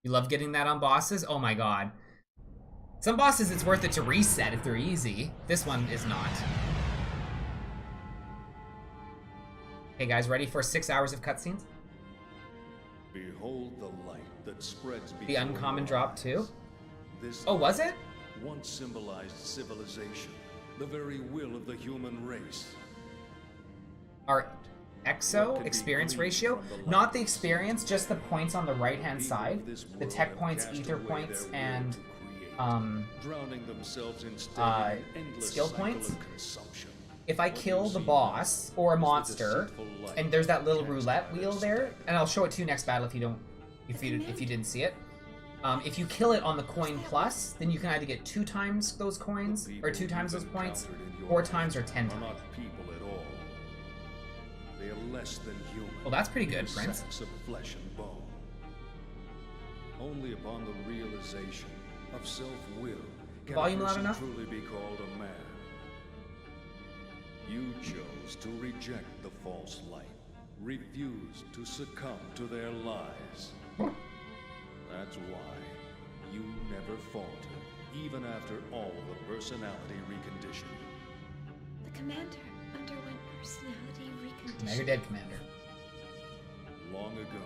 You love getting that on bosses? Oh my god. Some bosses it's worth it to reset if they're easy. This one is not. Hey guys, ready for 6 hours of cutscenes? Behold the light that spreads before The uncommon drop too? This Oh, was it? once symbolized civilization, the very will of the human race. Our exo experience ratio? Not the experience, just the points on the right-hand side. The tech points, ether points, and drowning themselves in skill points. If I kill the boss or a monster, and there's that little roulette wheel there, and I'll show it to you next battle if you didn't see it. If you kill it on the coin plus, then you can either get 2 times those coins, or 2 times those points, 4 times, or 10 times. Not people at all. They are less than human. Well, that's pretty good, Prince. Sacks of flesh and bone. Only upon the realization of self-will can Volume a loud person enough? truly be called a man. You chose to reject the false light, refused to succumb to their lies. That's why you never faltered, even after all the personality reconditioning. The commander underwent personality reconditioning. Now you're dead, Commander. Long ago,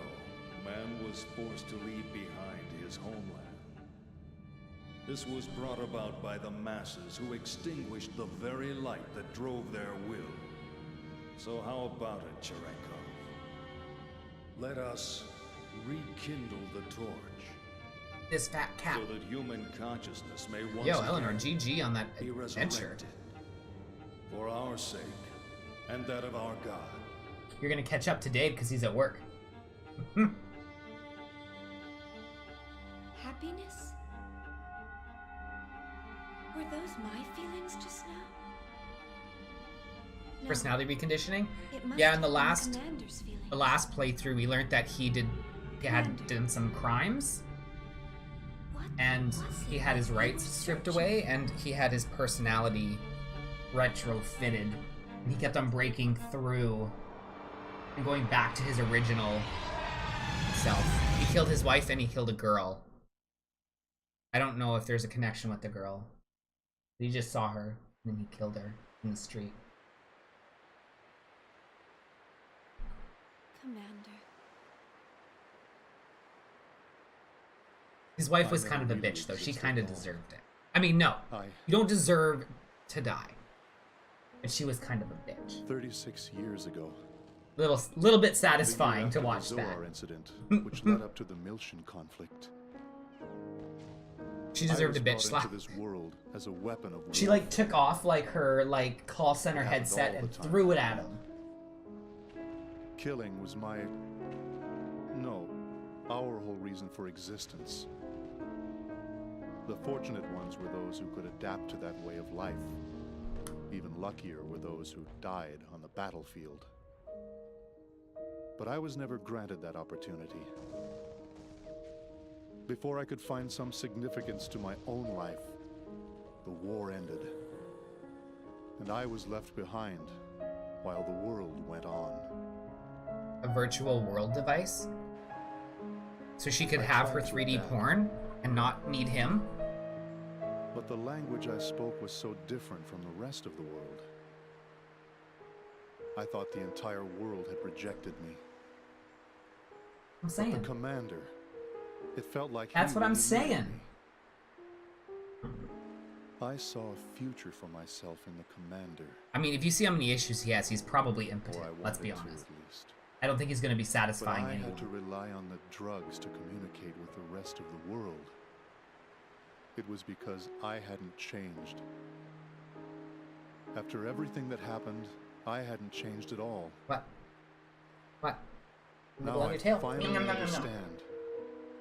man was forced to leave behind his homeland. This was brought about by the masses who extinguished the very light that drove their will. So how about it, Cherenkov? Let us rekindle the torch. This fat cat. So that human consciousness may once Yo, Eleanor, again GG on that be adventure. resurrected. For our sake, and that of our God. You're gonna catch up to Dave because he's at work. Happiness? Were those my feelings just now? No, Personality reconditioning? it must Yeah, in the have been last commander's feelings. playthrough, we learned that he had done some crimes, What and was he it had his that you rights were stripped searching? away, and he had his personality retrofitted. And he kept on breaking through and going back to his original self. He killed his wife and he killed a girl. I don't know if there's a connection with the girl. He just saw her and then he killed her in the street. Commander. His wife was kind of a bitch, though. She kind of deserved it. I mean, no. You don't deserve to die. But she was kind of a bitch. 36 years ago. Little bit satisfying to watch the that. Zoar incident, which led up to the Miltian conflict. She deserved a I bitch was slap. brought into this world as a weapon of She war. like took off like her like call center It happened headset all and the time. threw it at him. Killing was my... No, our whole reason for existence. The fortunate ones were those who could adapt to that way of life. Even luckier were those who died on the battlefield. But I was never granted that opportunity. Before I could find some significance to my own life, the war ended. And I was left behind while the world went on. A virtual world device? So she could I have her tried to 3D adapt. porn and not need him? But the language I spoke was so different from the rest of the world. I thought the entire world had rejected me. I'm But saying. the commander, it felt like That's he what I'm really needed saying. me. I saw a future for myself in the commander. I mean, if you see how many issues he has, he's probably Or impotent. I Let's be wanted to, honest. at least. I don't think he's going to be But satisfying I anyone. had to rely on the drugs to communicate with the rest of the world. It was because I hadn't changed. After everything that happened, I hadn't changed at all. What? What? Now Nibble on I your tail. finally Nom, nom, nom, nom, nom. understand.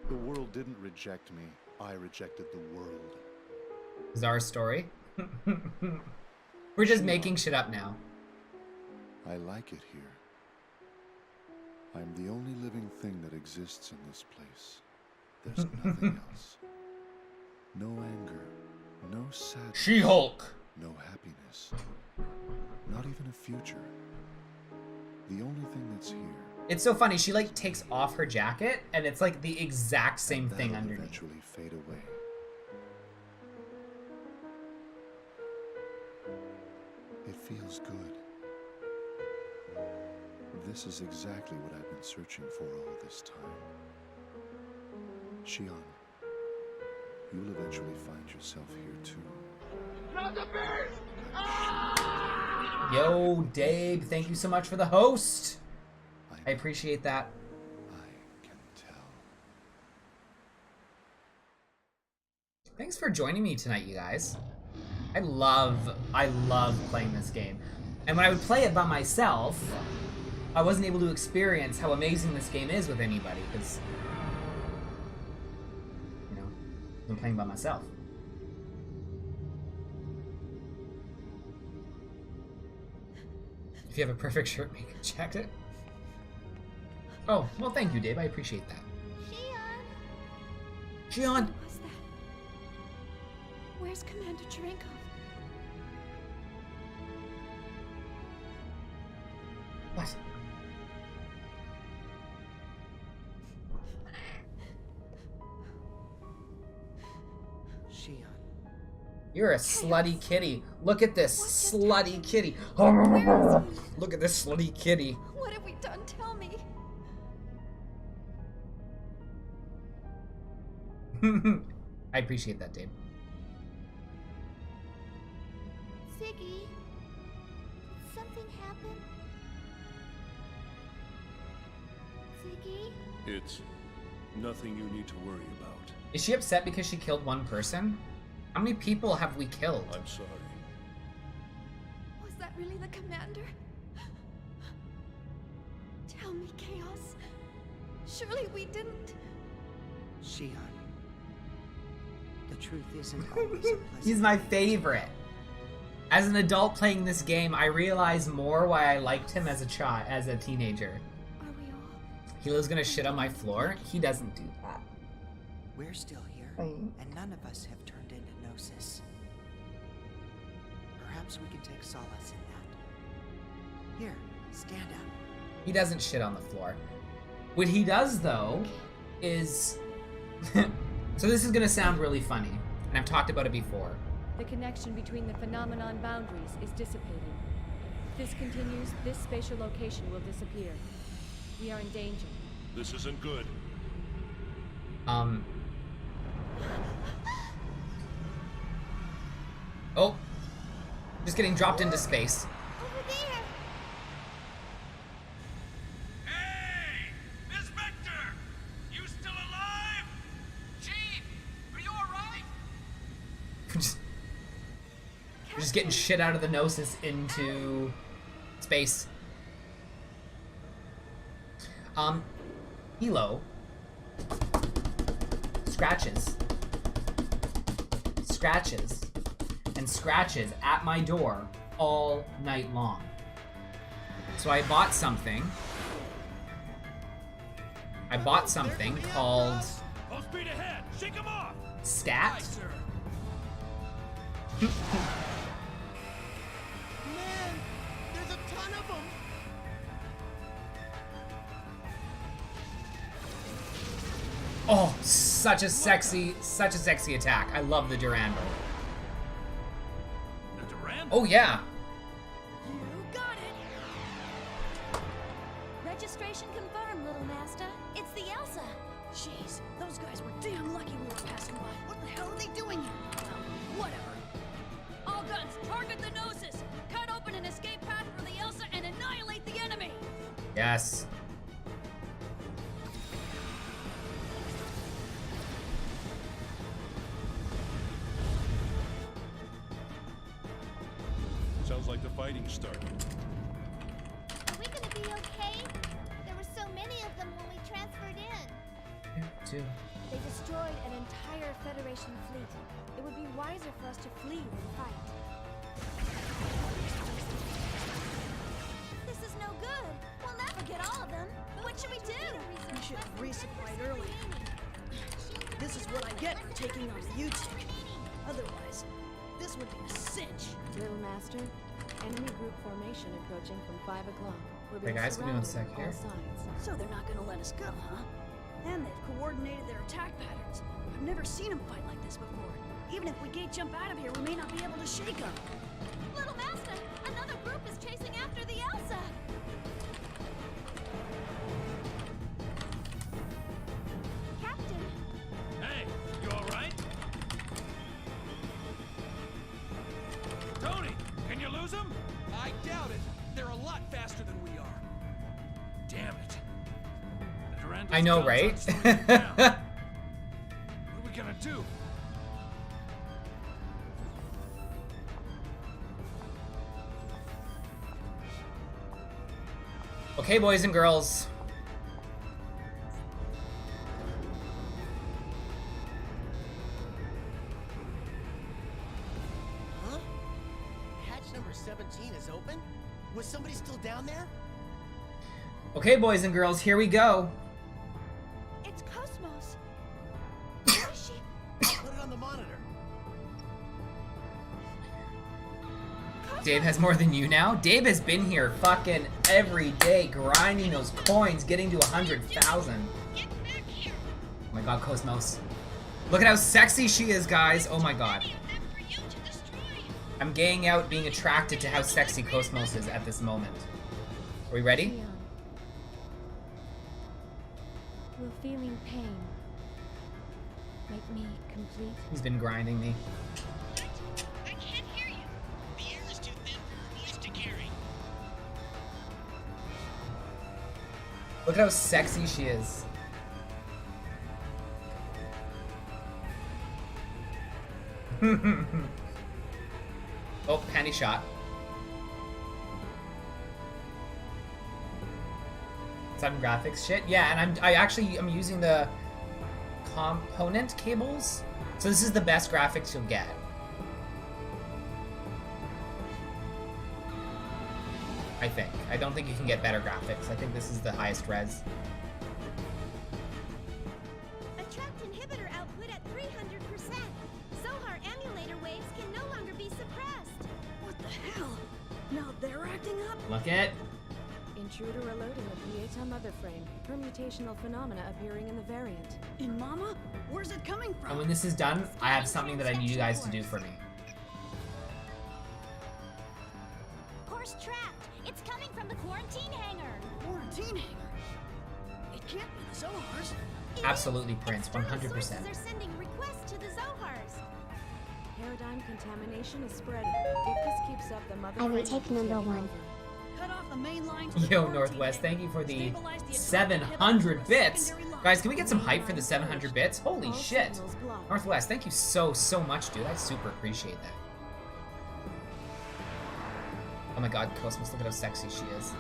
The world didn't reject me. I rejected the world. Is our story? We're just Sure. making shit up now. I like it here. I'm the only living thing that exists in this place. There's nothing else. No anger, no sadness, She-Hulk! no happiness, not even a future. The only thing that's here It's so funny. She like takes off her jacket, and it's like the exact same thing That'll underneath. eventually fade away. It feels good. This is exactly what I've been searching for all this time. Shion, you'll eventually find yourself here too. Yo, Dave, thank you so much for the host. I appreciate that. I can tell. Thanks for joining me tonight, you guys. I love playing this game. And when I would play it by myself, I wasn't able to experience how amazing this game is with anybody, because, you know, I'm playing by myself. If you have a perfect shirt, make a jacket. Oh, well, thank you, Dave. I appreciate that. Shion! What was that? Where's Commander Cherenkov? What? Shion. You're a slutty kitty. Look at this slutty kitty. Look at this slutty kitty. What have we done? Tell me. I appreciate that, Dave. Ziggy, did something happen? Ziggy? It's nothing you need to worry about. Is she upset because she killed one person? How many people have we killed? I'm sorry. Was that really the commander? Tell me, Chaos. Surely we didn't. Shion. The truth isn't always a pleasant. He's my favorite. As an adult playing this game, I realize more why I liked him as a child, as a teenager. Are we all? Hilo's gonna shit on my floor. He doesn't do that. We're still here, and none of us have turned into Gnosis. Perhaps we can take solace in that. Here, stand up. He doesn't shit on the floor. What he does, though, is... So this is gonna sound really funny, and I've talked about it before. The connection between the phenomenon boundaries is dissipating. If this continues, this spatial location will disappear. We are in danger. This isn't good. Oh. Just getting dropped into space. Over there. Hey! Miss Vector! You still alive? Chief! Are you alright? We're just getting shit out of the Gnosis into space. Hilo scratches and scratches at my door all night long. So I bought something. Called Full speed ahead! Shake him off! Stat. Sir. Man, there's a ton of them. Oh, such a sexy attack. I love the Durandal. The Durand? Oh yeah. You got it. Registration confirmed, little master. It's the Elsa. Jeez, those guys were damn lucky we were passing by. What the hell are they doing here? Whatever. All guns, target the Gnosis. Cut open an escape path for the Elsa and annihilate the enemy. Yes. Sounds like the fighting started. Are we gonna be okay? There were so many of them when we transferred in. Two. They destroyed an entire Federation fleet. It would be wiser for us to flee than fight. This is no good. We'll never get all of them. What should we do? We should have resupplied earlier. This is what I get for taking on the U-Tick. Otherwise, this would be a cinch. Little Master, enemy group formation approaching from 5 o'clock. We're Hey being guys, give me one sec surrounded on here. all sides. So they're not gonna let us go, huh? And they've coordinated their attack patterns. I've never seen them fight like this before. Even if we gate jump out of here, we may not be able to shake them. Little Master, another group is chasing after the Elsa. Captain, Hey, you all right? Tony, can you lose them? I doubt it. They're a lot faster than we are. Damn it. The Duranda's I know, guns right? aren't slowing them down. What are we gonna do? Okay, boys and girls. Huh? Hatch number 17 is open? Was somebody still down there? Okay, boys and girls, here we go. it's Cosmos. Where is she? Put it on the monitor. Dave has more than you now? Dave has been here fucking every day, grinding those coins, getting to 100,000. Get back here. Oh my god, Cosmos. Look at how sexy she is, guys. Oh my god. Many of them for you to destroy. I'm gaying out, being attracted to how sexy Cosmos is at this moment. Are we ready? Leon. Will feeling pain make me complete? He's been grinding me. I can't hear you. The air is too thin for her voice to carry. Look at how sexy she is. Oh, panty shot. Some graphics shit. Yeah, and I'm using the component cables. So this is the best graphics you'll get. I think. I don't think you can get better graphics. I think this is the highest res. Attract inhibitor output at 300%. Zohar emulator waves can no longer be suppressed. What the hell? Now they're acting up? Look at. Intruder alerting the Pieta mother frame. Permutational phenomena appearing in the variant. In Mama? Where's it coming from? And when this is done, I have something that I need you guys to do for me. Course tracked. It's coming from the quarantine hangar. Quarantine hangar? It can't be the Zohars. It Absolutely, is. Prince. External 100%. sources are sending requests to the Zohars. Paradigm contamination is spreading. If this keeps up, the mother I will frame take will be number taken one. over. Cut off the main lines to the Yo, quarantine Northwest, hangar. thank you for the Stabilize the 700 attack bits. secondary line. Guys, can we get some hype for the 700 bits? Holy All shit. signals blocked. Northwest, thank you so much, dude. I super appreciate that. Oh my god, Cosmos, look at how sexy she is.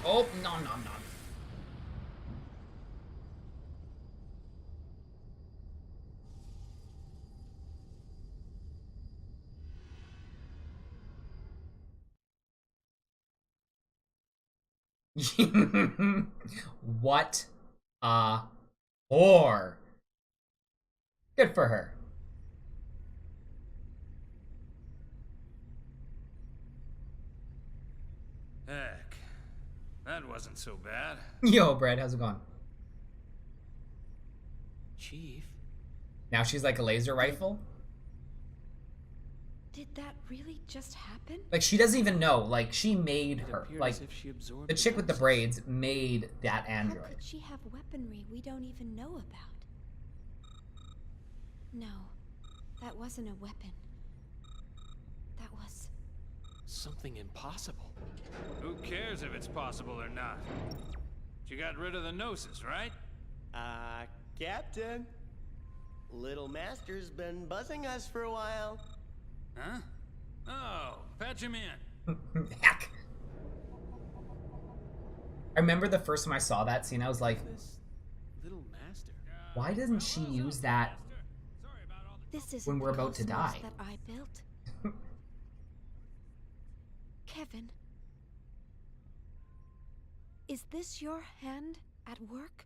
Oh, no. What a whore. Good for her. Heck, that wasn't so bad. Yo, Brad, how's it going? Chief? Now she's like a laser rifle? Did that really just happen? Like, she doesn't even know. Like, she made It her. appeared Like, as if she absorbed the chick with the nonsense. braids made that How android. could she have weaponry we don't even know about? No, that wasn't a weapon. That was... Something impossible. Who cares if it's possible or not? She got rid of the Gnosis, right? Captain. Little Master's been buzzing us for a while. Huh? Oh, patch him in. Heck. I remember the first time I saw that scene, I was like, This little master. why doesn't she use that This is when we're about to die? that I built. Kevin, is this your hand at work?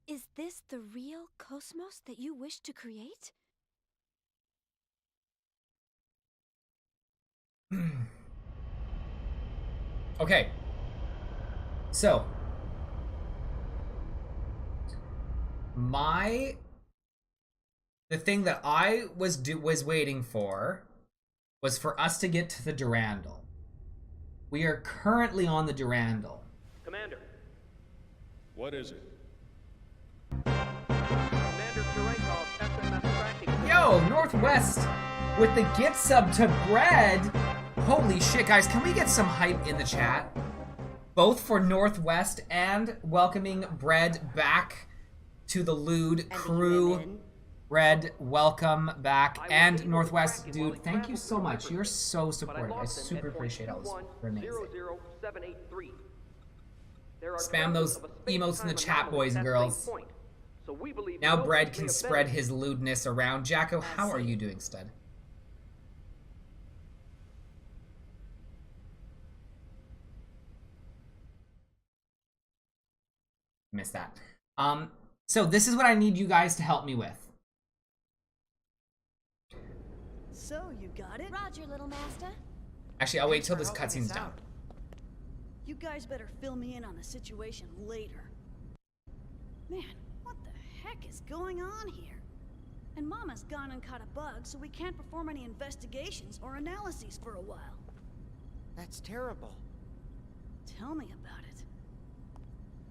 Is this the real cosmos that you wish to create? Okay. So. The thing that I was waiting for was for us to get to the Durandal. We are currently on the Durandal. Commander. What is it? Commander Turankov, SMS tracking. Yo, Northwest with the gift sub to Bread. Holy shit, guys, can we get some hype in the chat? Both for Northwest and welcoming Bread back to the Lewd crew. Bread, welcome back. And Northwest, dude, thank you so much. You're so supportive. I super appreciate all this. You're amazing. Spam those emotes in the chat, boys and girls. Now Bread can spread his lewdness around. Jacko, how are you doing, stud? Missed that. So this is what I need you guys to help me with. So, you got it? Roger, little master. Actually, I'll wait till this cutscene's done. You guys better fill me in on the situation later. Man, what the heck is going on here? And Mama's gone and caught a bug, so we can't perform any investigations or analyses for a while. That's terrible. Tell me about it.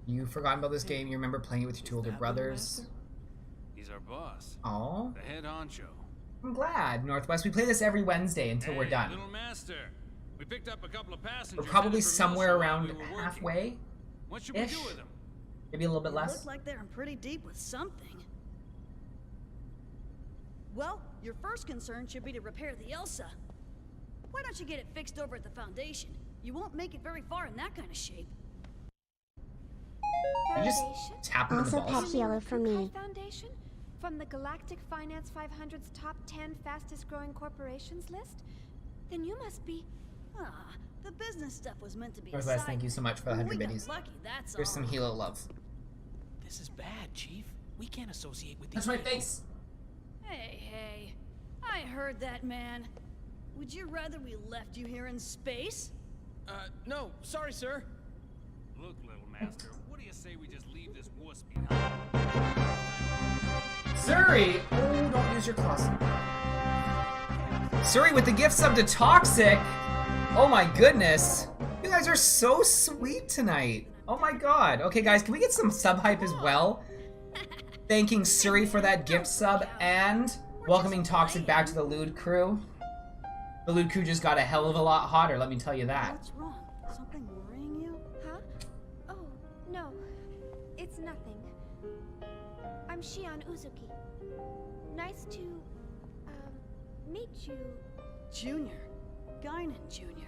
You forgotten about this game? You remember playing it with your two older brothers? He's our boss. Oh, The head honcho. I'm glad. Northwest, we play this every Wednesday until we're done. Little master. We picked up a couple of passengers. We're probably headed for somewhere Milsha while around we were working. halfway. What should we do with them? Maybe a little bit They less. look like they're in pretty deep with something. Well, your first concern should be to repair the Elsa. Why don't you get it fixed over at the Foundation? You won't make it very far in that kind of shape. You just tap him in the Also balls. patch yellow for me. Foundation? From the Galactic Finance 500's top 10 fastest growing corporations list? Then you must be... Ah, the business stuff was meant to be a Northwest, side thank you so much for the thing. 100 We got biddies. lucky, that's Here's all. some Hilo love. This is bad, Chief. We can't associate with these That's my people. face. Hey, I heard that, man. Would you rather we left you here in space? No, sorry, sir. Look, little master, what do you say we just leave this wuss behind? Suri! Oh, don't use your claws. Suri with the gift sub to Toxic! Oh my goodness. You guys are so sweet tonight. Oh my god. Okay, guys, can we get some sub hype as well? Thanking Suri for that gift sub and welcoming Toxic back to the Lewd crew. The Lewd crew just got a hell of a lot hotter, let me tell you that. What's wrong? Something worrying you? Huh? Oh, no. It's nothing. I'm Shion Uzuki. Nice to, meet you. Junior. Guinan Junior.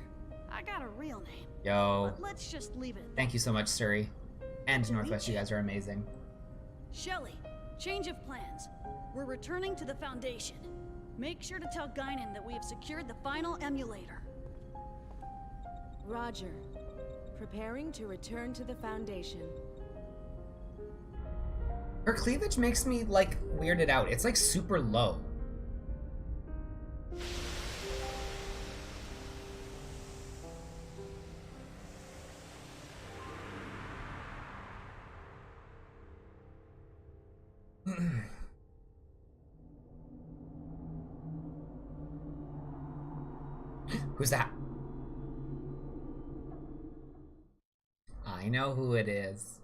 I got a real name. Yo. But let's just leave it at that. Thank you so much, Suri. And Northwest, you guys are amazing. Shelly, change of plans. We're returning to the Foundation. Make sure to tell Guinan that we have secured the final emulator. Roger. Preparing to return to the Foundation. Her cleavage makes me, like, weirded out. It's, like, super low. Who's that? I know who it is.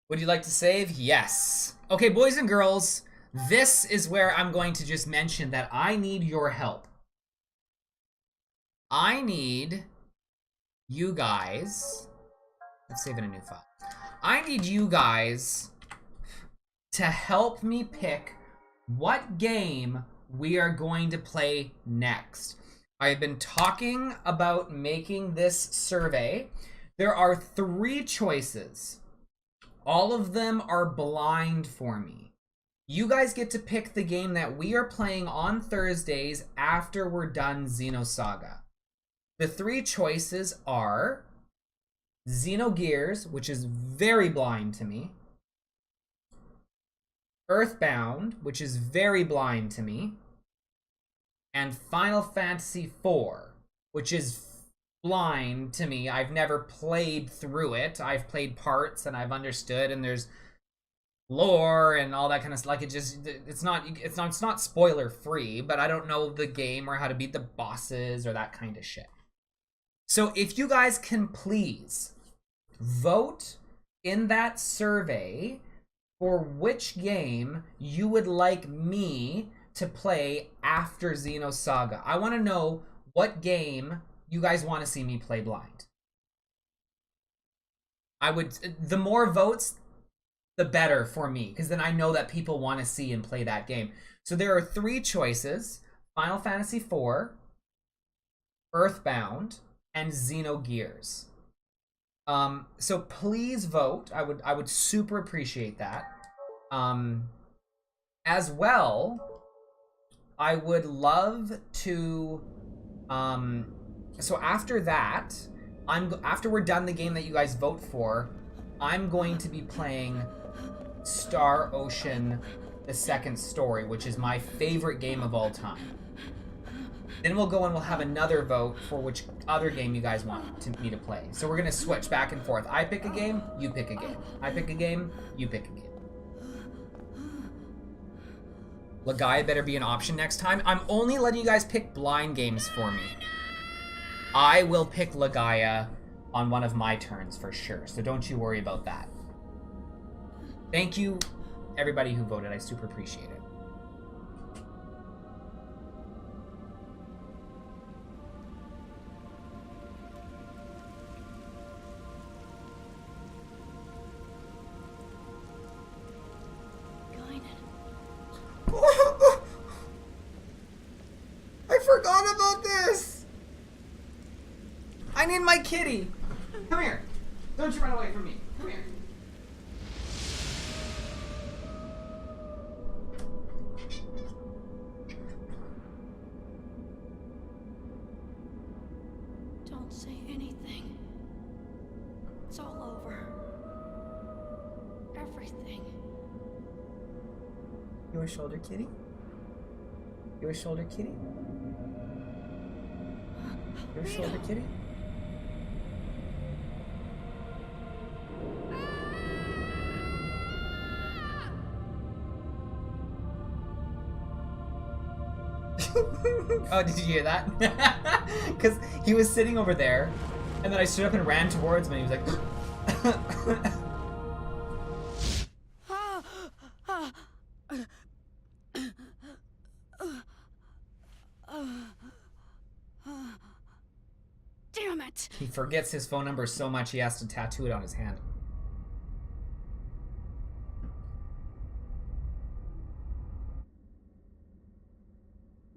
Would you like to save? Yes. Okay, boys and girls, this is where I'm going to just mention that I need your help. I need you guys. Let's save in a new file. I need you guys to help me pick what game we are going to play next. I have been talking about making this survey. There are 3 choices. All of them are blind for me. You guys get to pick the game that we are playing on Thursdays after we're done Xenosaga. The 3 choices are Xenogears, which is very blind to me. Earthbound, which is very blind to me. And Final Fantasy IV, which is blind to me. I've never played through it. I've played parts and I've understood, and there's lore and all that kind of stuff. Like, it's not spoiler free, but I don't know the game or how to beat the bosses or that kind of shit. So if you guys can please vote in that survey for which game you would like me to play after Xenosaga. I want to know what game you guys want to see me play blind. The more votes, the better for me, because then I know that people want to see and play that game. So there are 3 choices: Final Fantasy IV, Earthbound, and Xenogears. So please vote. I would super appreciate that. As well, I would love to, so after that, after we're done the game that you guys vote for, I'm going to be playing Star Ocean: The Second Story, which is my favorite game of all time. Then we'll go and we'll have another vote for which other game you guys want me to play. So we're gonna switch back and forth. I pick a game, you pick a game. I pick a game, you pick a game. Legaia better be an option next time. I'm only letting you guys pick blind games for me. I will pick Legaia on one of my turns for sure, so don't you worry about that. Thank you, everybody who voted. I super appreciate it. I forgot about this. I need my kitty. Come here. Don't you run away from me. Come here. Don't say anything. It's all over. Everything. You a shoulder kitty? You a shoulder kitty? You a shoulder kitty? Oh, did you hear that? Because he was sitting over there, and then I stood up and ran towards him, and he was like... Damn it! He forgets his phone number so much he has to tattoo it on his hand.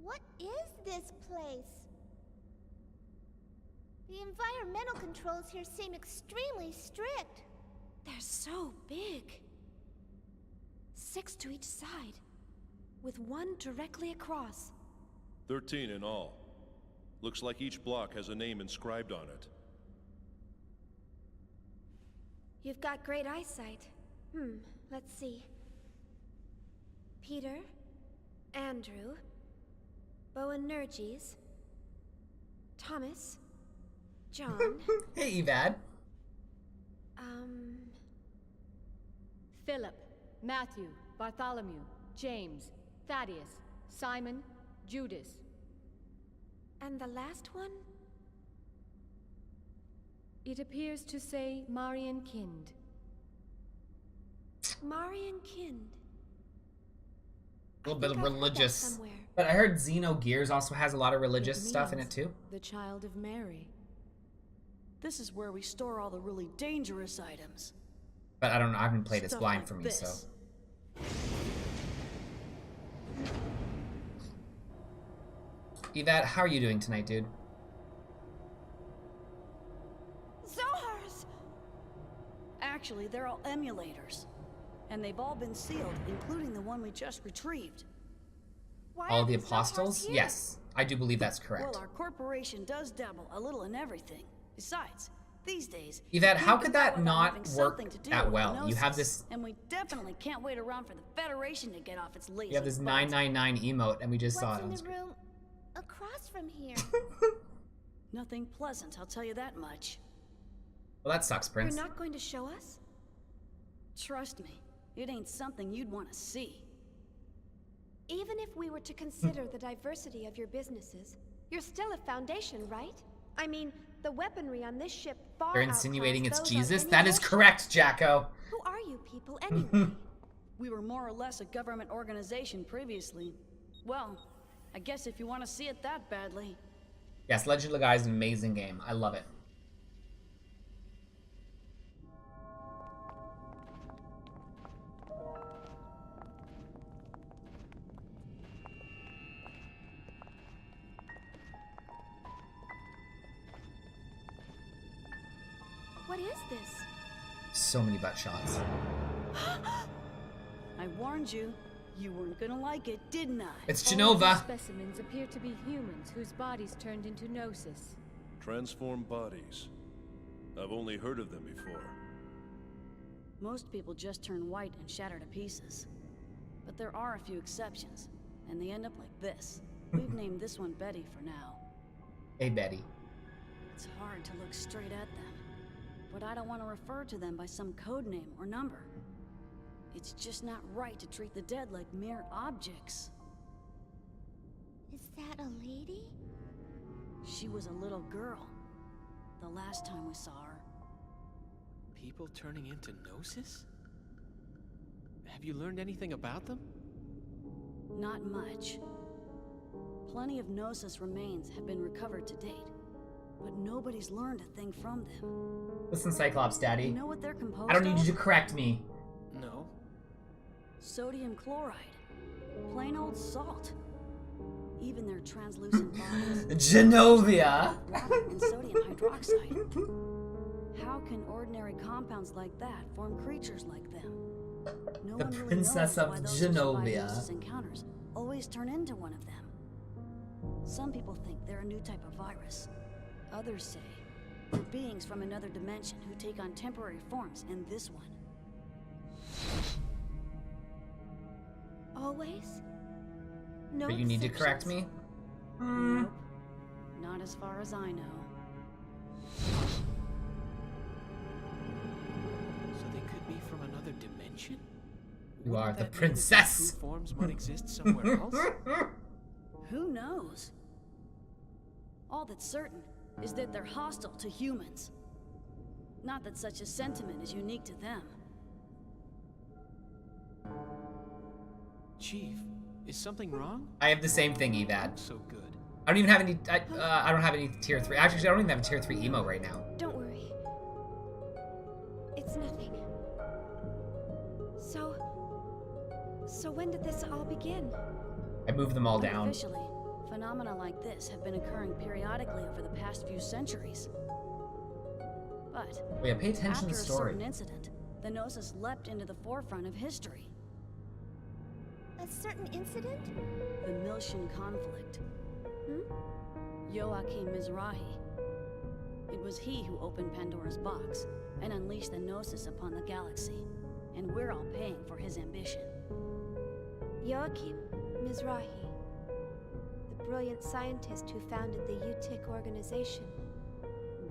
What is this place? The environmental controls here seem extremely strict. They're so big. 6 to each side, with 1 directly across. 13 in all. Looks like each block has a name inscribed on it. You've got great eyesight. Let's see. Peter, Andrew, Boanerges, Thomas, John. Hey, Evad. Philip, Matthew, Bartholomew, James, Thaddeus, Simon, Judas. And the last one? It appears to say Marian Kind. Marian Kind. A little bit of religious. But I heard Xenogears also has a lot of religious stuff in it too. The Child of Mary. This is where we store all the really dangerous items. But I don't know, I haven't played it, it's Stuff blind like for me, this. so. Yvette, how are you doing tonight, dude? Zohars! Actually, they're all emulators. And they've all been sealed, including the one we just retrieved. Why All are the Zohars apostles? here? Yes, I do believe that's correct. Well, our corporation does dabble a little in everything. Besides, these days, Yvette, how can't could get by that without not having work something to do that with well? You have Gnosis. this, And we definitely can't wait around for the Federation to get off its lazy you have this butts. 999 emote, and we just saw What's it in on the screen. room across from here? Nothing pleasant, I'll tell you that much. Well, that sucks, You're Prince. not going to show us? Trust me, it ain't something you'd want to see. Even if we were to consider the diversity of your businesses, you're still a Foundation, right? I mean, the weaponry on this ship far They're insinuating it's outclass those on Jesus? any That is other ship. correct, Jacko. Who are you people anyway? We were more or less a government organization previously. Well, I guess if you want to see it that badly. Yes, Legend of the Guy is an amazing game. I love it. What is this? So many butt shots. I warned you. You weren't gonna like it, didn't I? It's All Genova. these specimens appear to be humans whose bodies turned into Gnosis. Transformed bodies. I've only heard of them before. Most people just turn white and shatter to pieces. But there are a few exceptions, and they end up like this. We've named this one Betty for now. Hey, Betty. It's hard to look straight at them, but I don't want to refer to them by some code name or number. It's just not right to treat the dead like mere objects. Is that a lady? She was a little girl, the last time we saw her. People turning into Gnosis? Have you learned anything about them? Not much. Plenty of Gnosis remains have been recovered to date, but nobody's learned a thing from them. Listen, Cyclops Daddy. You know what they're composed I don't need of? you to correct me. No. Sodium chloride. Plain old salt. Even their translucent bodies. Genovia! Water and sodium hydroxide. How can ordinary compounds like that form creatures like them? No The one really Princess knows of why those who survive Genovia. Gnosis encounters always turn into one of them. Some people think they're a new type of virus. Others say they're beings from another dimension who take on temporary forms in this one. Always? No But you need to correct exceptions? me? Nope. Not as far as I know. So they could be from another dimension? You Wouldn't are the that mean that princess. their true forms might exist somewhere else? Who knows? All that's certain is that they're hostile to humans. Not that such a sentiment is unique to them. Chief, is something wrong? I have the same thing, Evad. So good. I don't even have any. I don't have any tier 3. Actually, I don't even have a tier 3 emo right now. Don't worry. It's nothing. So when did this all begin? I moved them all down. Officially, phenomena like this have been occurring periodically over the past few centuries. But Oh yeah, pay attention after to the a story. certain incident, the Gnosis leapt into the forefront of history. A certain incident? The Miltian conflict. Joachim Mizrahi. It was he who opened Pandora's box and unleashed the Gnosis upon the galaxy. And we're all paying for his ambition. Joachim Mizrahi, the brilliant scientist who founded the UTIC organization.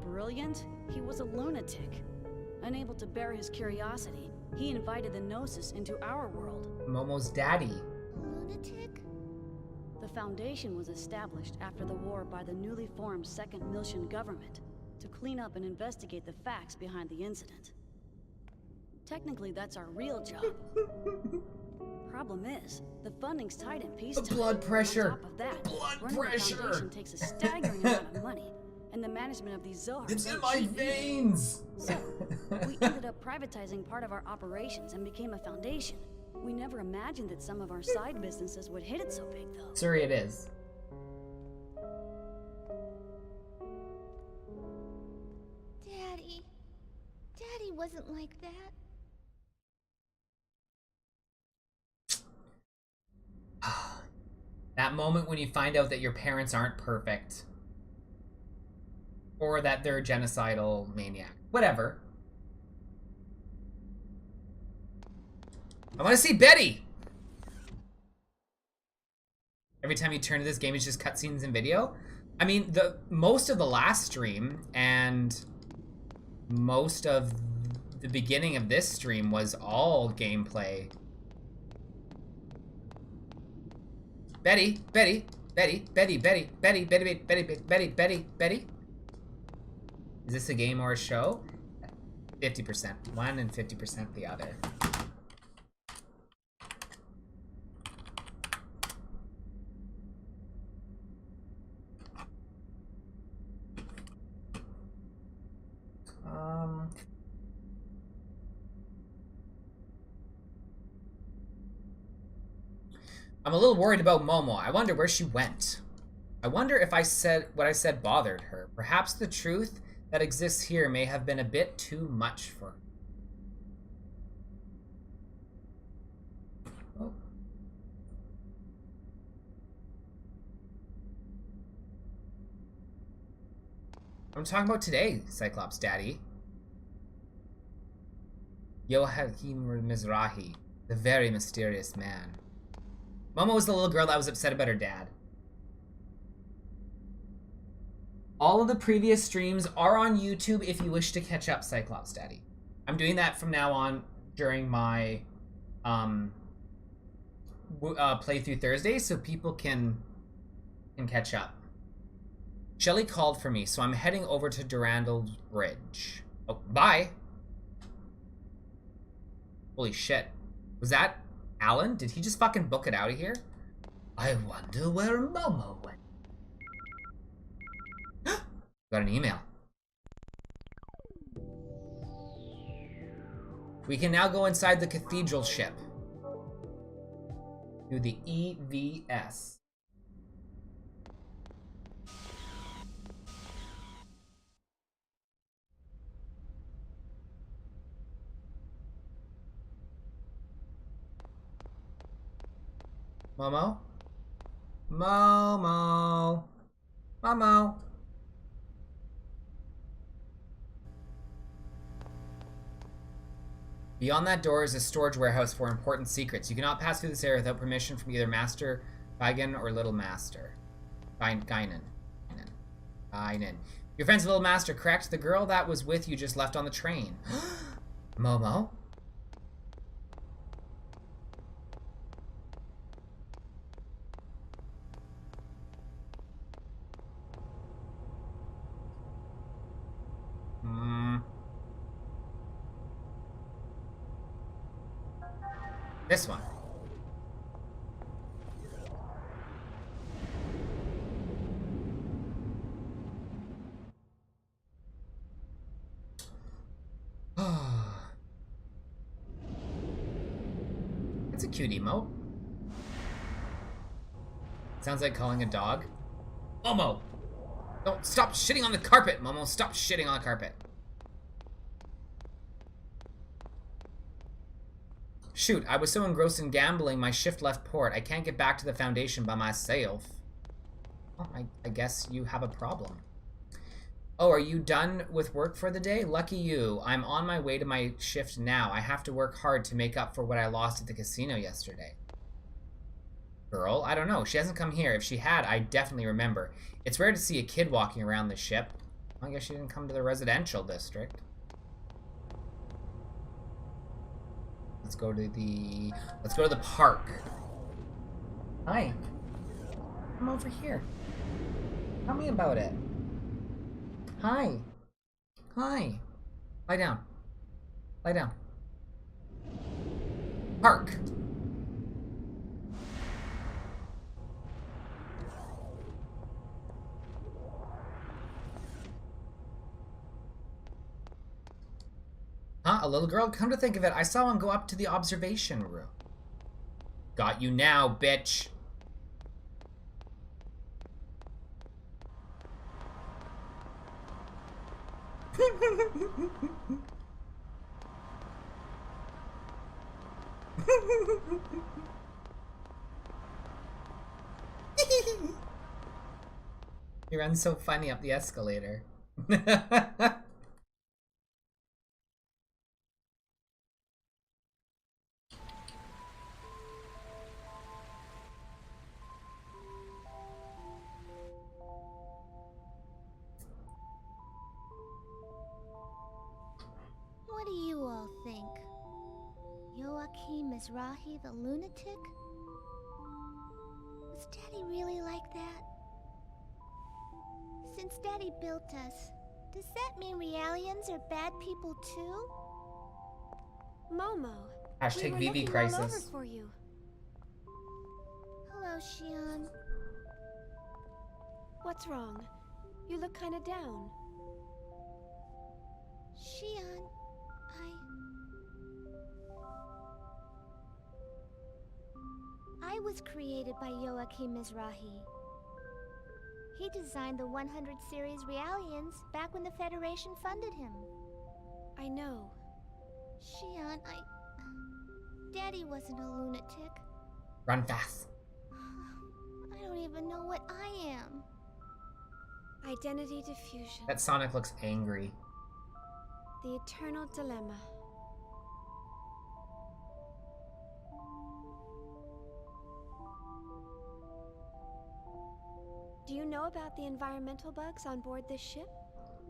Brilliant? He was a lunatic. Unable to bear his curiosity, he invited the Gnosis into our world. Momo's daddy. Lunatic? The Foundation was established after the war by the newly formed Second Miltian government to clean up and investigate the facts behind the incident. Technically, that's our real job. Problem is, the funding's tight in peacetime. The blood pressure. On top of that, Blood running pressure. the Foundation takes a staggering amount of money, and the management of these Zohars It's are in my cheap. veins. So, we ended up privatizing part of our operations and became a foundation. We never imagined that some of our side businesses would hit it so big, though. Sorry, it is. Daddy. Daddy wasn't like that. That moment when you find out that your parents aren't perfect. Or that they're a genocidal maniac. Whatever. I want to see Betty! Every time you turn to this game, it's just cutscenes and video. I mean, most of the last stream and most of the beginning of this stream was all gameplay. Betty, Betty, Betty, Betty, Betty, Betty, Betty, Betty, Betty, Betty, Betty, Betty. Is this a game or a show? 50% one and 50% the other. I'm a little worried about Momo. I wonder where she went. I wonder if what I said bothered her. Perhaps the truth that exists here may have been a bit too much for her. Oh. I'm talking about today, Cyclops Daddy. Yoachim Mizrahi, the very mysterious man. Momo was the little girl that was upset about her dad. All of the previous streams are on YouTube if you wish to catch up, Cyclops Daddy. I'm doing that from now on during my playthrough Thursdays so people can catch up. Shelly called for me, so I'm heading over to Durandal Bridge. Oh, bye. Holy shit. Was that Alan? Did he just fucking book it out of here? I wonder where Momo went. Got an email. We can now go inside the Cathedral ship. To the EVS. Momo? Momo? Momo? Beyond that door is a storage warehouse for important secrets. You cannot pass through this area without permission from either Master Guinan or Little Master. Guinan. Your friend's Little Master, correct? The girl that was with you just left on the train. Momo? This one. That's a cute emote. Sounds like calling a dog. Momo! Don't stop shitting on the carpet, Momo. Stop shitting on the carpet. Shoot, I was so engrossed in gambling, my shift left port. I can't get back to the Foundation by myself. Well, I guess you have a problem. Oh, are you done with work for the day? Lucky you. I'm on my way to my shift now. I have to work hard to make up for what I lost at the casino yesterday. Girl? I don't know. She hasn't come here. If she had, I'd definitely remember. It's rare to see a kid walking around the ship. I guess she didn't come to the residential district. Let's go to the park. Hi. Come over here. Tell me about it. Hi. Hi. Lie down. Lie down. Park. Huh? A little girl? Come to think of it, I saw one go up to the observation room. Got you now, bitch. He runs so funny up the escalator. What do you all think? Joachim Mizrahi the lunatic? Was Daddy really like that? Since Daddy built us, does that mean Realians are bad people too? Momo. Hashtag we were VV looking all over crisis. for you. Hello, Xion. What's wrong? You look kind of down. Xion, I was created by Joachim Mizrahi. He designed the 100 series Realians back when the Federation funded him. I know. Xion, Daddy wasn't a lunatic. Run fast. I don't even know what I am. Identity diffusion. That Sonic looks angry. The eternal dilemma. Do you know about the environmental bugs on board this ship?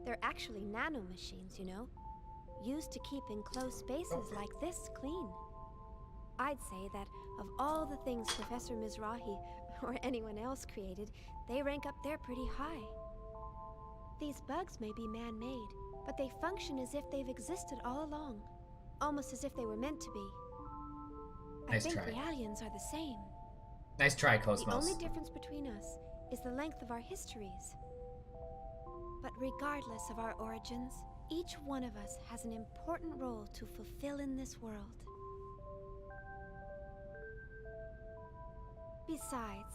They're actually nanomachines, you know? Used to keep enclosed spaces like this clean. I'd say that of all the things Professor Mizrahi or anyone else created, they rank up there pretty high. These bugs may be man-made, but they function as if they've existed all along. Almost as if they were meant to be. Nice I think try. Realians are the same. Nice try, The Cosmos. only difference between us is the length of our histories. But regardless of our origins, each one of us has an important role to fulfill in this world. Besides,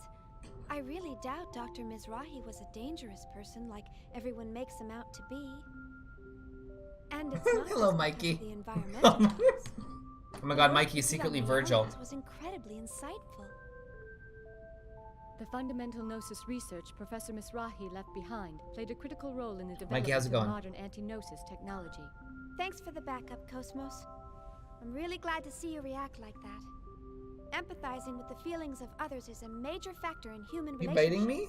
I really doubt Dr. Mizrahi was a dangerous person like everyone makes him out to be. And it's not Hello, just Mikey. because of the environmental bugs. Oh my god, Mikey is secretly Virgil. Was incredibly insightful. The fundamental Gnosis research Professor Mizrahi left behind played a critical role in the development Mikey, how's it of going? modern anti-Gnosis technology. Thanks for the backup, Cosmos. I'm really glad to see you react like that. Empathizing with the feelings of others is a major factor in human You relationships. baiting me?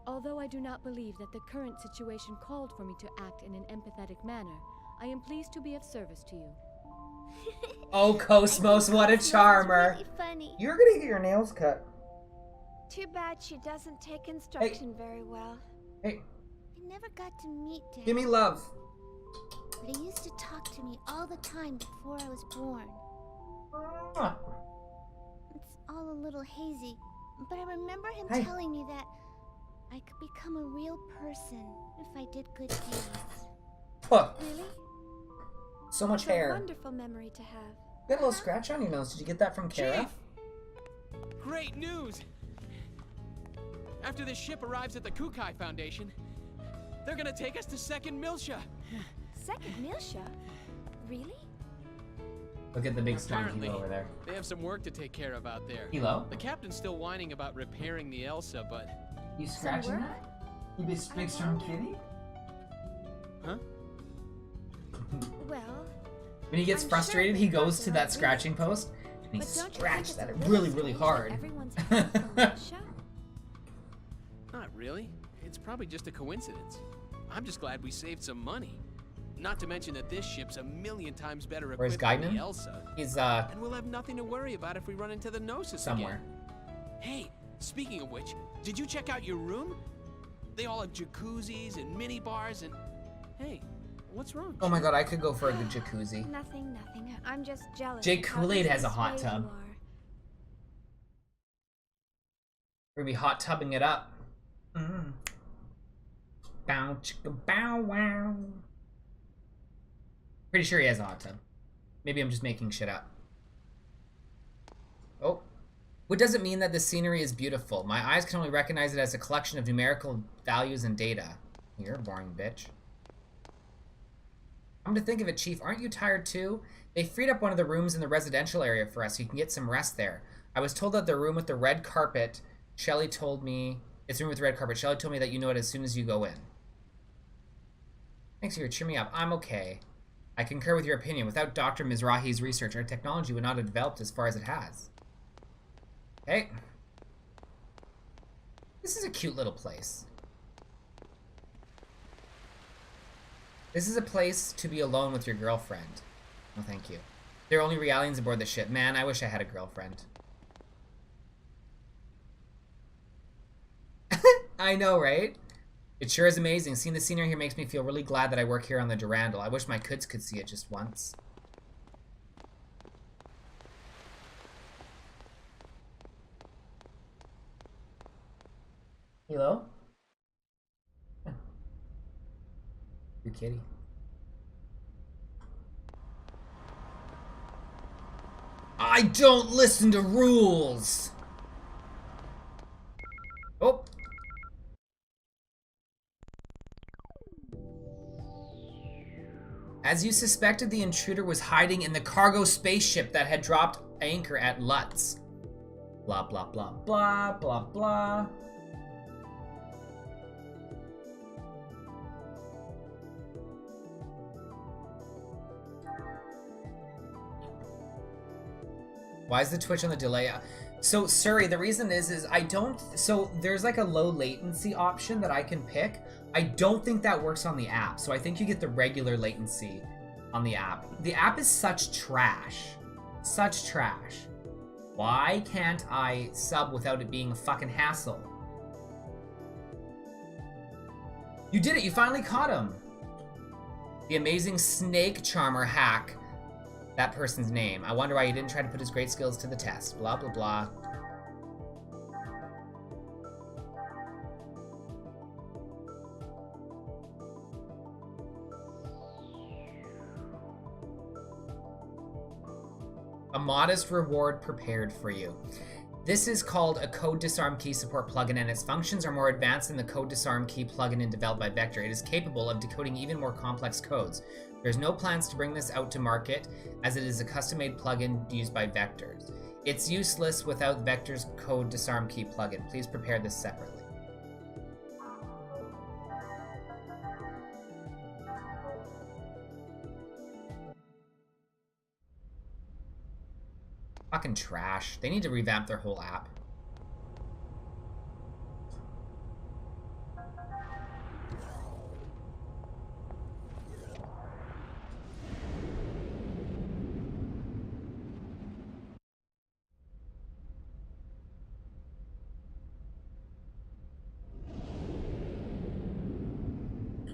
Although I do not believe that the current situation called for me to act in an empathetic manner, I am pleased to be of service to you. Oh, Cosmos, what a charmer. Really funny. You're gonna get your nails cut. Too bad she doesn't take instruction very well. Hey, I never got to meet Dad. give me love. But he used to talk to me all the time before I was born. Mwah. It's all a little hazy, but I remember him Hey. telling me that I could become a real person if I did good deeds. Huh. Really? So much It's a hair. wonderful memory to have. You got a little scratch on your nose. Did you get that from Kara? Chief! Great news! After this ship arrives at the Kukai Foundation, they're gonna take us to Second Milsha. Second Milsha? Really? Look at the big strong Apparently, Hilo over there. they have some work to take care of out there. Hilo? The captain's still whining about repairing the Elsa, but... You scratching work? that? You big strong kitty? Huh? Well, When he gets I'm frustrated, sure he they've got goes the to right that scratching reason. post and he but don't you think scratches it's at a it little really, really strange that hard. everyone's happy for Milsha? Not really. It's probably just a coincidence. I'm just glad we saved some money. Not to mention that this ship's a million times better Where's equipped than Gaiden? the Elsa. He's And we'll have nothing to worry about if we run into the Gnosis somewhere. again. Hey, speaking of which, did you check out your room? They all have jacuzzis and mini bars and... Hey, what's wrong? Oh my god, I could go for a good jacuzzi. Nothing, nothing. I'm just jealous. Jake of how Kool-Aid easy has a hot swayed tub. you are. We're gonna be hot tubbing it up. Bow chicka bow wow. Pretty sure he has a hot tub. Maybe I'm just making shit up. Oh. What does it mean that the scenery is beautiful? My eyes can only recognize it as a collection of numerical values and data. You're a boring bitch. Come to think of it, Chief, aren't you tired too? They freed up one of the rooms in the residential area for us so you can get some rest there. I was told that the room with the red carpet, Shelly told me, it's the room with the red carpet. Shelly told me that you know it as soon as you go in. Thanks for your cheer me up. I'm okay. I concur with your opinion. Without Dr. Mizrahi's research, our technology would not have developed as far as it has. Hey. This is a cute little place. This is a place to be alone with your girlfriend. No, thank you. There are only realians aboard the ship. Man, I wish I had a girlfriend. I know, right? It sure is amazing. Seeing the scenery here makes me feel really glad that I work here on the Durandal. I wish my kids could see it just once. Hello? Your kitty. I don't listen to rules! Oh! As you suspected, the intruder was hiding in the cargo spaceship that had dropped anchor at Lutz. Blah, blah, blah, blah, blah, blah. Why is the Twitch on the delay? So, Suri, the reason is I don't... So, there's like a low latency option that I can pick. I don't think that works on the app. So, I think you get the regular latency on the app. The app is such trash. Such trash. Why can't I sub without it being a fucking hassle? You did it! You finally caught him! The amazing snake charmer hack. That person's name. I wonder why he didn't try to put his great skills to the test. Blah, blah, blah. A modest reward prepared for you. This is called a code disarm key support plugin, and its functions are more advanced than the code disarm key plugin developed by Vector. It is capable of decoding even more complex codes. There's no plans to bring this out to market, as it is a custom-made plugin used by Vectors. It's useless without Vector's code disarm key plugin. Please prepare this separately. Fucking trash. They need to revamp their whole app.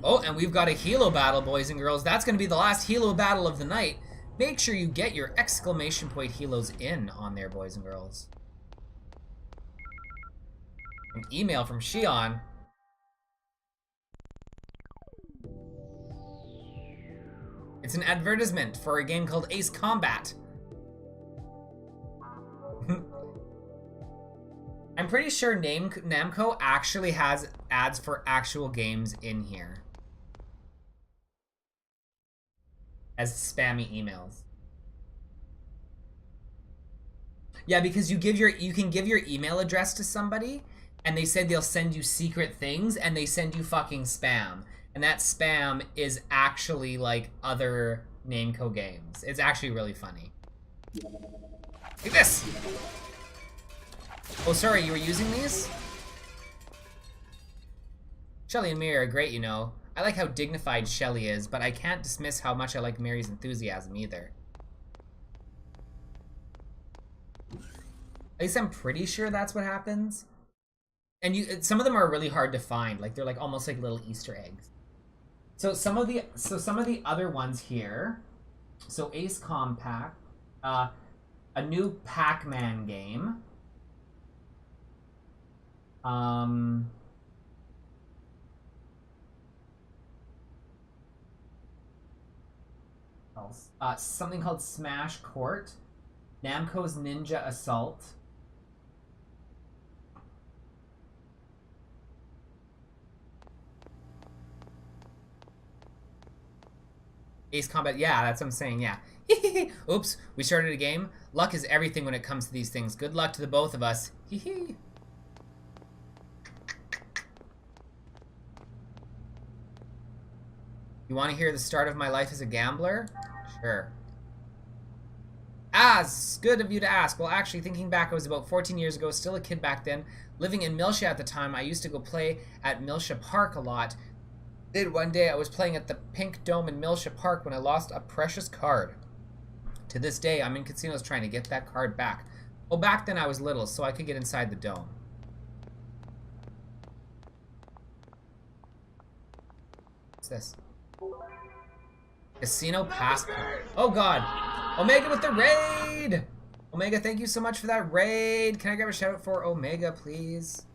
Oh, and we've got a Hilo battle, boys and girls. That's going to be the last Hilo battle of the night. Make sure you get your exclamation point Hilos in on there, boys and girls. An email from Shion. It's an advertisement for a game called Ace Combat. I'm pretty sure Namco actually has ads for actual games in here as spammy emails. Yeah, because you can give your email address to somebody and they said they'll send you secret things and they send you fucking spam. And that spam is actually like other Namco games. It's actually really funny. Like this! Oh, sorry, you were using these? Shelly and Miri are great, you know. I like how dignified Shelly is, but I can't dismiss how much I like Miri's enthusiasm either. At least I'm pretty sure that's what happens. And some of them are really hard to find. Like they're like almost like little Easter eggs. So some of the other ones here. So Ace Compact, a new Pac-Man game. Something called Smash Court, Namco's Ninja Assault, Ace Combat, yeah, that's what I'm saying, yeah. Oops, we started a game. Luck is everything when it comes to these things. Good luck to the both of us. You want to hear the start of my life as a gambler? Sure. It's good of you to ask. Well, actually, thinking back, I was about 14 years ago, still a kid back then, living in Milsha at the time. I used to go play at Milsha Park a lot. Then one day I was playing at the Pink Dome in Milsha Park when I lost a precious card. To this day, I'm in casinos trying to get that card back. Well, back then I was little, so I could get inside the dome. What's this? Casino passport. Oh god! Omega with the raid! Omega, thank you so much for that raid. Can I grab a shout out for Omega, please?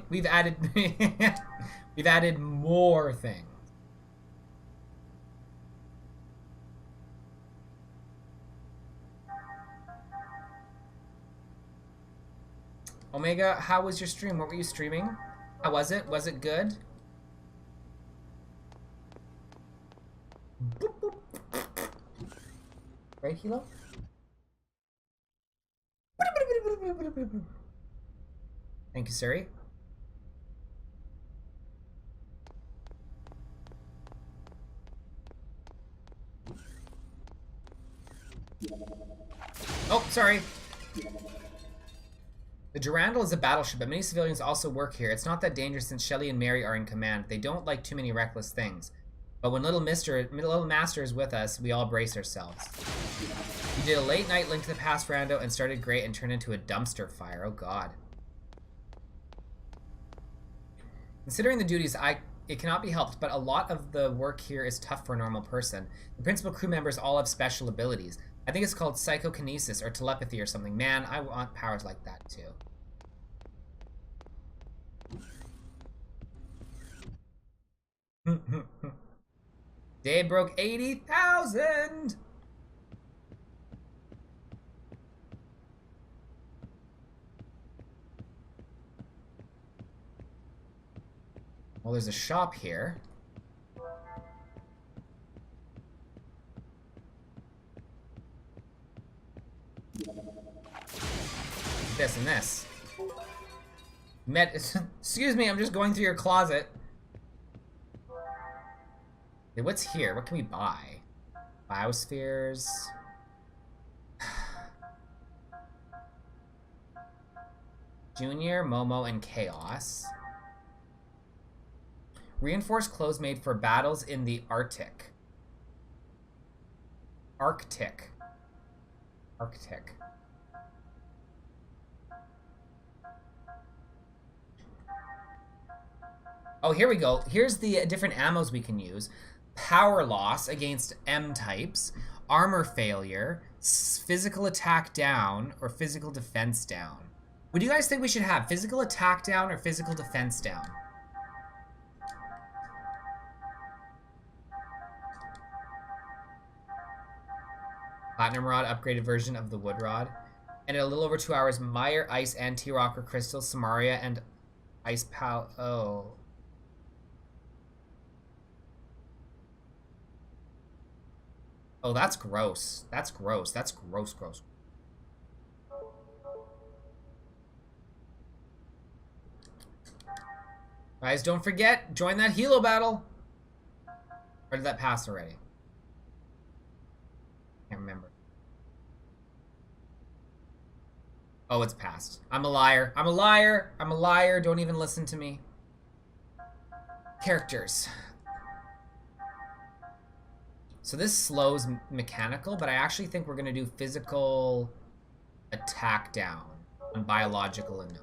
We've added we've added more things. Omega, how was your stream? What were you streaming? How was it? Was it good? Boop, boop. Right, Hilo? Thank you, Siri. Oh, sorry. The Durandal is a battleship, but many civilians also work here. It's not that dangerous since Shelly and Mary are in command. They don't like too many reckless things. But when Little Master is with us, we all brace ourselves. We did a late night Link to the Past rando and started great and turned into a dumpster fire. Oh god. Considering the duties, it cannot be helped, but a lot of the work here is tough for a normal person. The principal crew members all have special abilities. I think it's called psychokinesis or telepathy or something. Man, I want powers like that too. Dave broke 80,000! Well, there's a shop here. This and this. Excuse me, I'm just going through your closet. Hey, what's here? What can we buy? Biospheres. Junior, Momo, and Chaos. Reinforced clothes made for battles in the Arctic. Arctic. Oh, here we go. Here's the different ammos we can use. Power loss against M types. Armor failure. Physical attack down or physical defense down. What do you guys think we should have? Physical attack down or physical defense down? Platinum Rod, upgraded version of the Wood Rod. And in a little over 2 hours, Meyer, Ice, and T-Rocker Crystal, Samaria, and Ice Pal... Oh. Oh, that's gross. That's gross. That's gross. Guys, don't forget, join that Hilo battle. Or did that pass already? Can't remember. Oh, it's passed. I'm a liar. I'm a liar. I'm a liar. Don't even listen to me. Characters. So this slows mechanical, but I actually think we're going to do physical attack down on biological annoyance.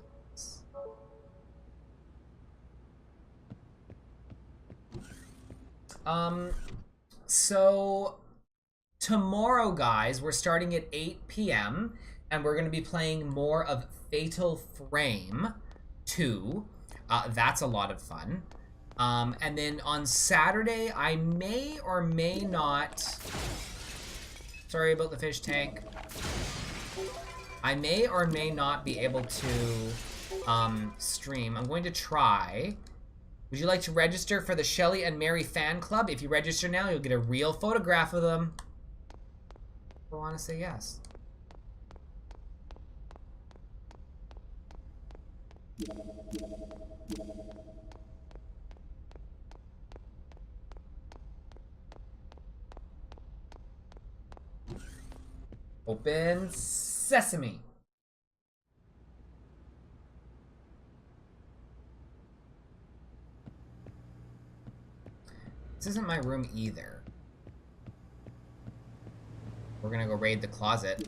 So tomorrow, guys, we're starting at 8 p.m. and we're going to be playing more of Fatal Frame 2. That's a lot of fun. And then on Saturday, I may or may not... Sorry about the fish tank. I may or may not be able to stream. I'm going to try. Would you like to register for the Shelley and Mary fan club? If you register now, you'll get a real photograph of them. I want to say yes. Open sesame. This isn't my room either. We're gonna go raid the closet.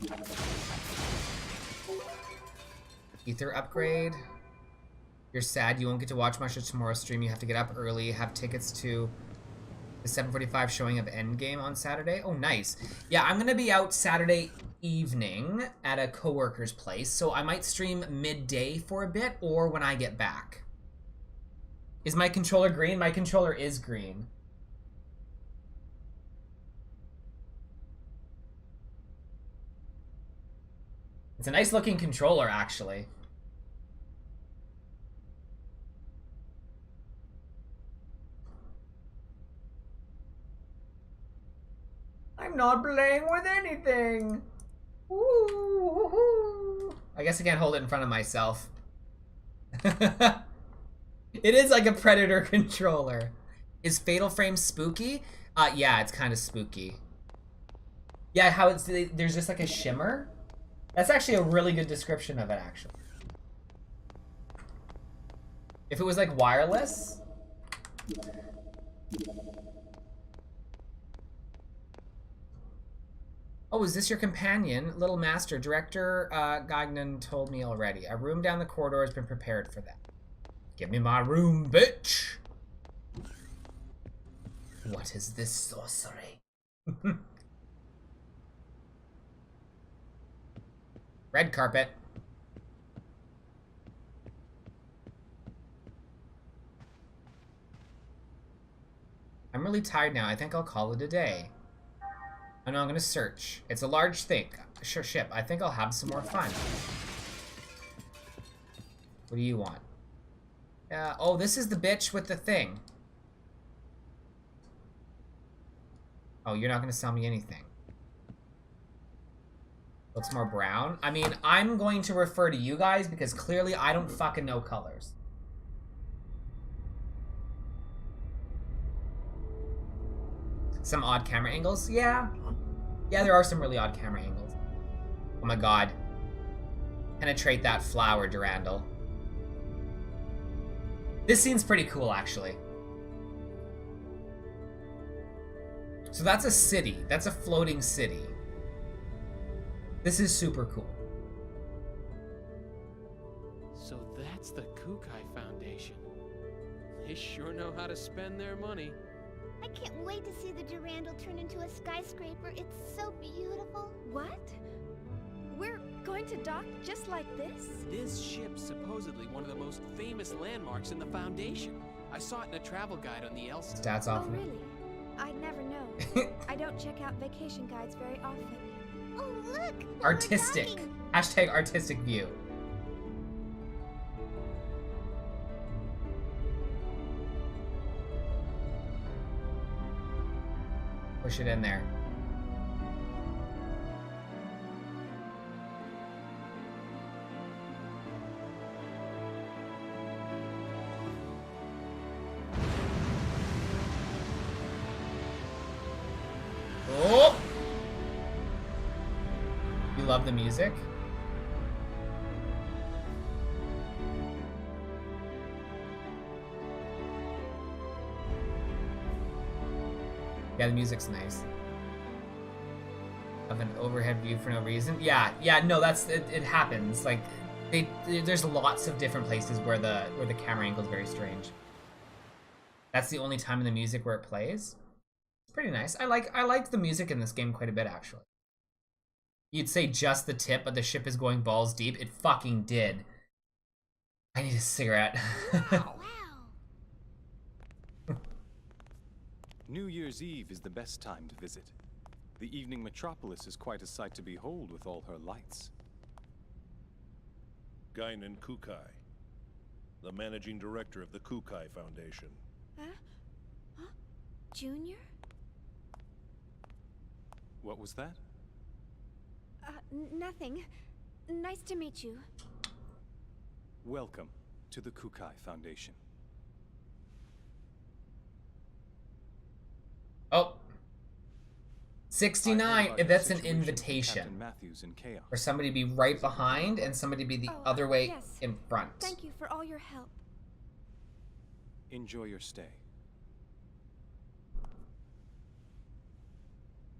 Ether upgrade. You're sad you won't get to watch much of tomorrow's stream. You have to get up early, have tickets to the 7:45 showing of Endgame on Saturday. Oh, nice. Yeah, I'm gonna be out Saturday evening at a coworker's place, so I might stream midday for a bit or when I get back. Is my controller green? My controller is green. It's a nice looking controller, actually. I'm not playing with anything. Ooh. I guess I can't hold it in front of myself. It is like a Predator controller. Is Fatal Frame spooky? Yeah, it's kind of spooky. Yeah, how it's there's just like a shimmer. That's actually a really good description of it, actually. If it was like wireless. Oh, is this your companion? Little Master, Director Gagnon told me already. A room down the corridor has been prepared for that. Give me my room, bitch! What is this sorcery? Red carpet. I'm really tired now. I think I'll call it a day. I know I'm gonna search. It's a large thing. Sure, ship. I think I'll have some more fun. What do you want? Oh, this is the bitch with the thing. Oh, you're not gonna sell me anything. Looks more brown. I mean, I'm going to refer to you guys because clearly I don't fucking know colors. Some odd camera angles? Yeah. Yeah, there are some really odd camera angles. Oh my god. Penetrate that flower, Durandal. This scene's pretty cool, actually. So that's a city. That's a floating city. This is super cool. So that's the Kukai Foundation. They sure know how to spend their money. I can't wait to see the Durandal turn into a skyscraper. It's so beautiful. What? We're going to dock just like this? This ship's supposedly one of the most famous landmarks in the Foundation. I saw it in a travel guide on the Elsa. Stats off. Oh, really? I'd never know. I don't check out vacation guides very often. Oh, look! Artistic. Hashtag artistic view. Push it in there. Oh! You love the music? Yeah, the music's nice. Of an overhead view for no reason. Yeah, no, that's it happens. Like there's lots of different places where the camera angle is very strange. That's the only time in the music where it plays. It's pretty nice. I like the music in this game quite a bit, actually. You'd say just the tip, but the ship is going balls deep. It fucking did. I need a cigarette. Wow. New Year's Eve is the best time to visit. The evening metropolis is quite a sight to behold with all her lights. Guinan Kukai. the managing director of the Kukai Foundation. Huh? Junior? What was that? Nothing. Nice to meet you. Welcome to the Kukai Foundation. Oh. 69, that's an invitation. Captain Matthews in chaos. For somebody to be right behind and somebody to be the other way yes. in front. Thank you for all your help. Enjoy your stay.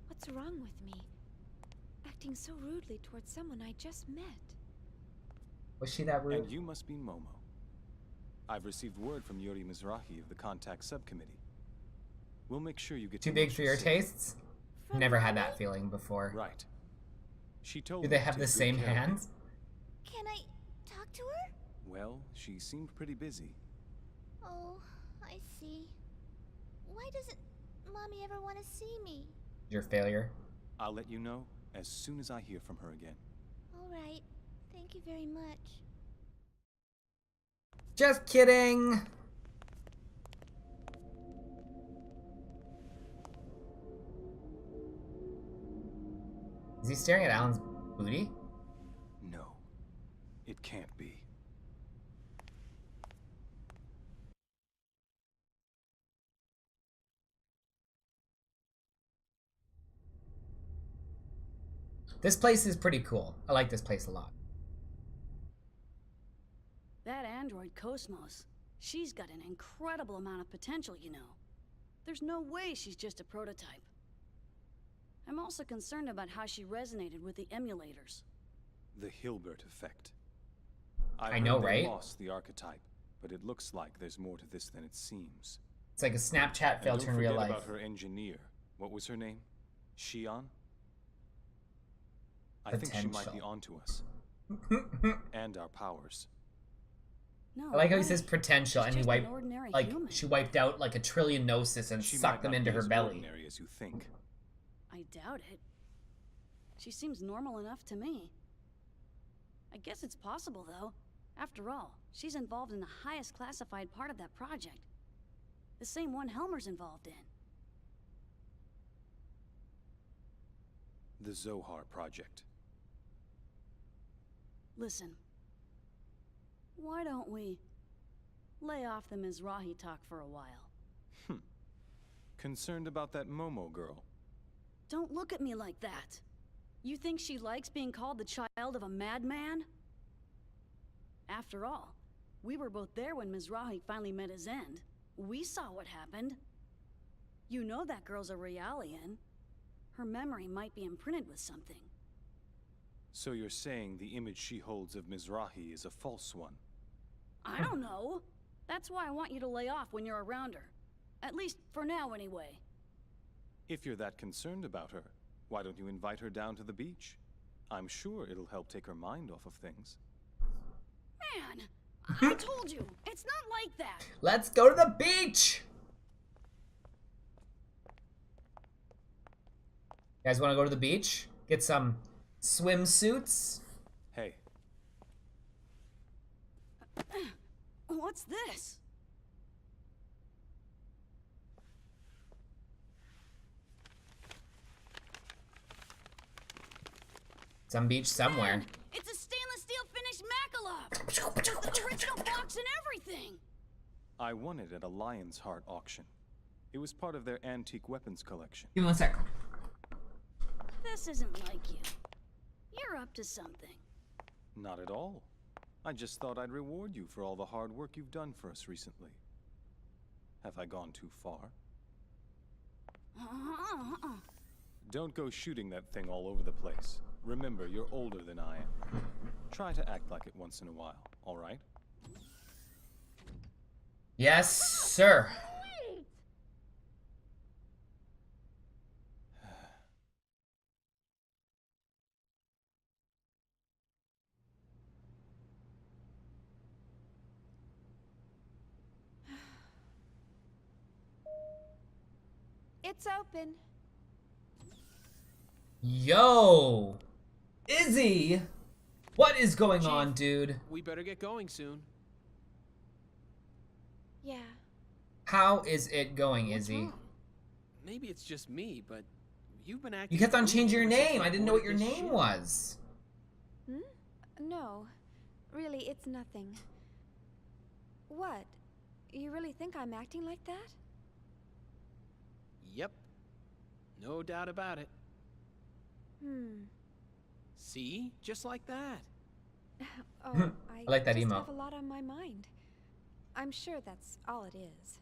What's wrong with me? Acting so rudely towards someone I just met. Was she that rude? And you must be Momo. I've received word from Yuri Mizrahi of the Contact Subcommittee. We'll make sure you get too big for your tastes? Never had that feeling before. Right. She told Do they have the same hands? Can I talk to her? Well, she seemed pretty busy. Oh, I see. Why doesn't Mommy ever want to see me? Your failure. I'll let you know as soon as I hear from her again. All right. Thank you very much. Just kidding. Is he staring at Alan's booty? No, it can't be. This place is pretty cool. I like this place a lot. That android Cosmos, she's got an incredible amount of potential, you know. There's no way she's just a prototype. I'm also concerned about how she resonated with the emulators. The Hilbert effect. I know, right? They lost the archetype, but it looks like there's more to this than it seems. It's like a Snapchat filter in real life. Don't forget about her engineer. What was her name? Shion? I think she might be onto us. And our powers. No, I like how he says potential, and he wiped, like, human. she wiped out like a trillion Gnosis and sucked them into her belly. Ordinary as you think. I doubt it. She seems normal enough to me. I guess it's possible, though. After all, she's involved in the highest classified part of that project. The same one Helmer's involved in. The Zohar Project. Listen. Why don't we lay off the Mizrahi talk for a while? Concerned about that Momo girl? Don't look at me like that. You think she likes being called the child of a madman? After all, we were both there when Mizrahi finally met his end. We saw what happened. You know that girl's a Realian. Her memory might be imprinted with something. So you're saying the image she holds of Mizrahi is a false one? I don't know. That's why I want you to lay off when you're around her. At least for now, anyway. If you're that concerned about her, why don't you invite her down to the beach? I'm sure it'll help take her mind off of things. Man, I told you, it's not like that. Let's go to the beach! You guys want to go to the beach? Get some swimsuits? Hey. What's this? Some beach somewhere. Man, it's a stainless steel finished Makalov! With the original box and everything! I won it at a Lion's Heart auction. It was part of their antique weapons collection. Give me 1 sec. This isn't like you. You're up to something. Not at all. I just thought I'd reward you for all the hard work you've done for us recently. Have I gone too far? Don't go shooting that thing all over the place. Remember, you're older than I am. Try to act like it once in a while, all right? Yes, sir. It's open. Yo! Izzy! What is going Chief, on, dude? We better get going soon. Yeah. How is it going, What's Izzy? wrong? Maybe it's just me, but you've been acting. You kept on moody changing your ever since name. we I didn't know what boarded your this name ship. was. No. Really, it's nothing. What? You really think I'm acting like that? Yep. No doubt about it. See? Just like that. Oh, I like that just emote. have a lot on my mind. I'm sure that's all it is.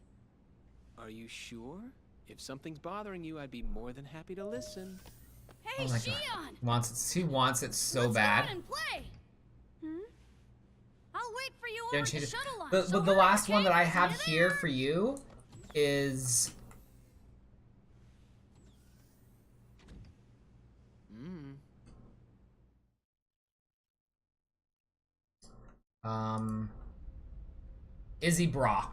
Are you sure? If something's bothering you, I'd be more than happy to listen. Hey, Oh my god. She wants it so Let's bad. go out and play. I'll wait for you Don't over at change the it. shuttle launch. But So the hurry, last one okay? that I See have you here there. for you is Izzy Bra.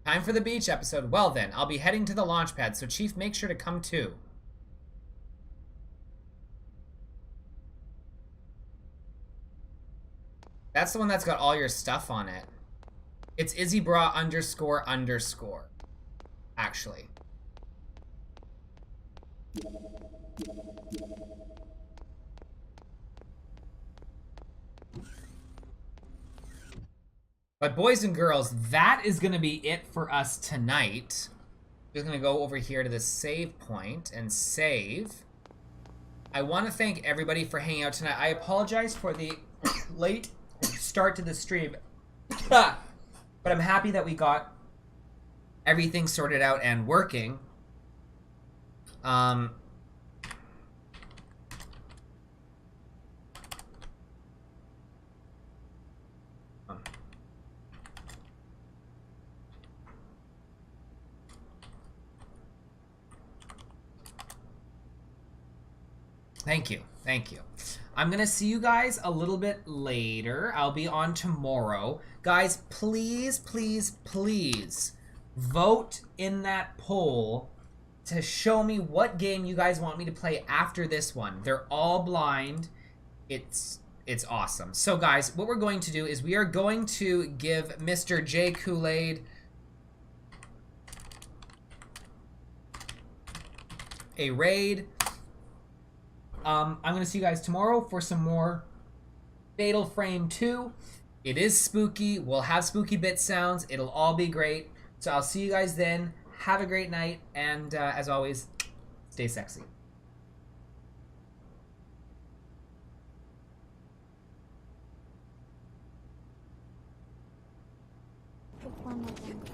Time for the beach episode. Well then, I'll be heading to the launch pad, so Chief, make sure to come too. That's the one that's got all your stuff on it. It's IzzyBra __, actually. But boys and girls, that is going to be it for us tonight. We're going to go over here to the save point and save. I want to thank everybody for hanging out tonight. I apologize for the late start to the stream. But I'm happy that we got everything sorted out and working. Thank you. Thank you. I'm going to see you guys a little bit later. I'll be on tomorrow. Guys, please, please, please vote in that poll to show me what game you guys want me to play after this one. They're all blind. It's awesome. So guys, what we're going to do is we are going to give Mr. J Kool-Aid a raid. I'm going to see you guys tomorrow for some more Fatal Frame 2. It is spooky. We'll have spooky bit sounds. It'll all be great. So I'll see you guys then. Have a great night. And as always, stay sexy. Before November.